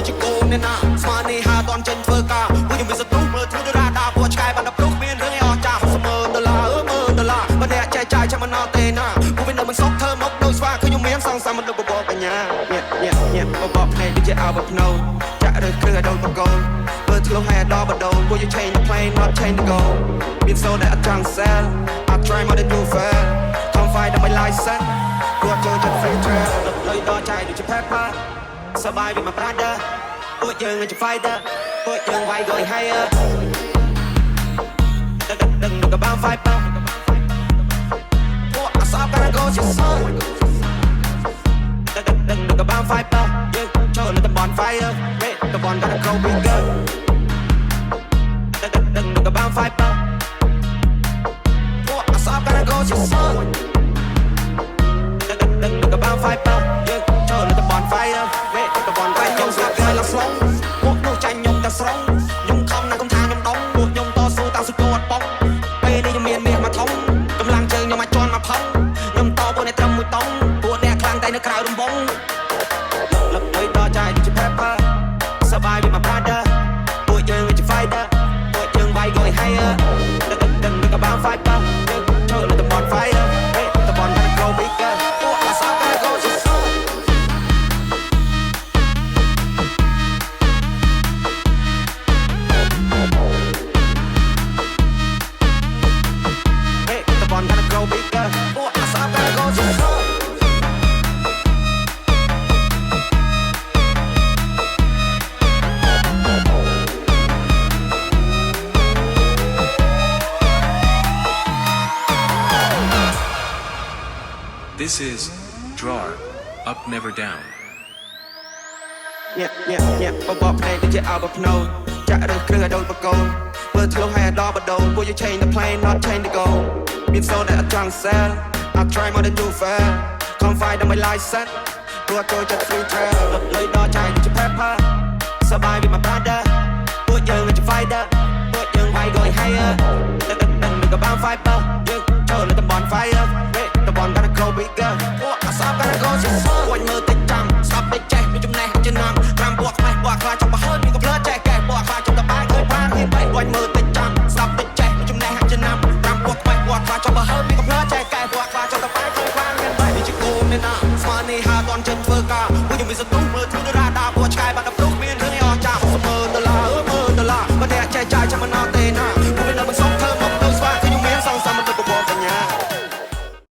វាជាកូនអ្នកណាស្មាននេះហាតន់ចេញធ្វើការពួកខ្ញុំមានសត្រូវមើលធ្វើរ៉ាដាពួកឆ្កែបានដល់ព្រោះមានរឿងឲ្យអស់ចាស់មើលដុល្លារមើលដុល្លារបើអ្នកចែកចាយចាំមិនណោទេណាពួកវានៅមិនសុខធ្វើមកដូចស្វាឃើញខ្ញុំមានសងសាមមិនដូចបបបញ្ញាញ៉ាបបភ្នែកដូចជាអោបភ្នោចាក់រើសគ្រឿងឲ្យដូចបកូនមើលធ្លុះឲ្យដល់បដូនពួកយើង change the plane not change the goal មានសូនដែលអត់ចង់ sell I try more than you fail come fight on my license គាត់ចូលចិត្ត free trail លុយដល់ចាយដូចជា pepper សបាយវាមក brother ពួកយើងជា fighter ពួកយើងវាយក៏ higher ដឹងក៏បាន fighter ពួកអសបការ go ជាសងដឹងក៏បាន fighter យើងចូលលើតំបន់ fire តំបន់ gotta go bigger ដឹងក៏បាន fighter ពួកអសបការ go ជាសងដឹងក៏បាន fighter យើងចូលលើតំបន់ fire តំបន់ fire ខ្ញុំស្លាប់ហើយឡើងស្លងពួកនោះចាញ់ខ្ញុំតែស្រងខ្ញុំខំណាស់ខ្ញុំថាខ្ញុំដងពួកខ្ញុំតស៊ូតាំងសុគតបងពេលនេះខ្ញុំមានមាសមកធំកម្លាំងជើងខ្ញុំមកជន់មកផឹងខ្ញុំតពួកអ្នកត្រឹមមួយតង់ពួកអ្នកខ្លាំងតែនៅក្រៅរំបងលឹកលុយដល់ចាយដូចជា pepper សបាយវាមក brother ពួកយើងជា fighter ពួកយើងវាយក៏ higher ដឹងក៏បាន fighter យើងចូលលើតំបន់ fire តំបន់ gotta go bigger ពួកអាសា gotta go ជាសងGotta go bigger. Oh, I saw gotta go to the top. This is Drawer Up Never Down. Yeah. បបភ្នែកដូចជាអោបភ្នោចាក់រើសគ្រឿងឲ្យដូចបកូនមើលធ្លុះឲ្យដល់បដូនពួកយើង change the plane not change the goal មានសូនដែលអត់ចង់ sell I try more than you fail come fight on my license ពួកចូលចិត្ត free trail លុយដល់ចាយដូចជា pepper សបាយវាមក brother ពួកយើងជា fighter ពួកយើងវាយក៏ higher ដឹងក៏បាន fighter យើងចូលលើតំបន់ fire តំបន់ gotta go bigger ពួកអាសា gotta go to